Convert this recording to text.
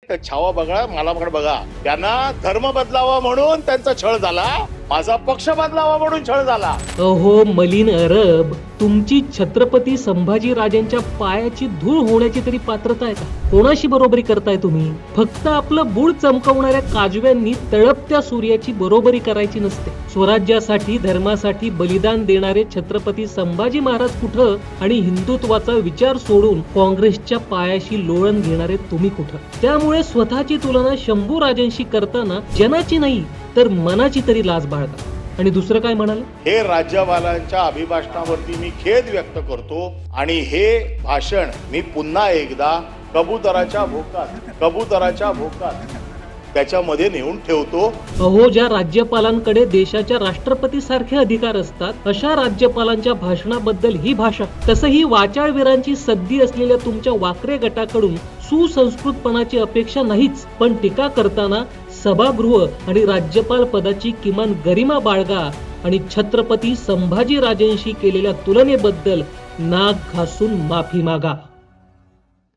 छावा बघा, मला बघा, त्यांना धर्म बदलावा म्हणून त्यांचा छळ झाला, माझा पक्ष बदलावा म्हणून छळ झाला. अहो मलिन अरब, तुमची छत्रपती संभाजी राजांच्या पायाची धूळ होण्याची तरी पात्रता आहे का? कोणाशी बरोबरी करताय तुम्ही? फक्त आपलं बूड चमकवणाऱ्या काजव्यांनी तळपत्या सूर्याची बरोबरी करायची नसते. स्वराज्यासाठी धर्मासाठी बलिदान देणारे छत्रपती संभाजी महाराज कुठं आणि हिंदुत्वाचा विचार सोडून काँग्रेसच्या पायाशी लोळण घेणारे तुम्ही कुठं? त्यामुळे स्वतःची तुलना शंभू राजांशी करताना जनाची नाही तर मनाची तरी लाज बाळगा. आणि दुसरं काय म्हणाल? हे राज्यपालांच्या अभिभाषणावरती मी खेद व्यक्त करतो आणि हे भाषण मी पुन्हा एकदा कबुतराच्या भोकात त्याच्यामध्ये नेऊन ठेवतो. अहो, ज्या राज्यपालांकडे देशाच्या राष्ट्रपती सारखे अधिकार असतात अशा राज्यपालांच्या भाषणाबद्दल ही भाषा, तसंही वाचाळवीरांची सद्दी असलेल्या तुमच्या वाकरे गटाकडून सुसंस्कृतपणाची अपेक्षा नाहीच, पण टीका करताना सभागृह आणि राज्यपाल पदाची किमान गरिमा बाळगा आणि छत्रपती संभाजी राजांशी केलेल्या तुलनेबद्दल नाक घासून माफी मागा.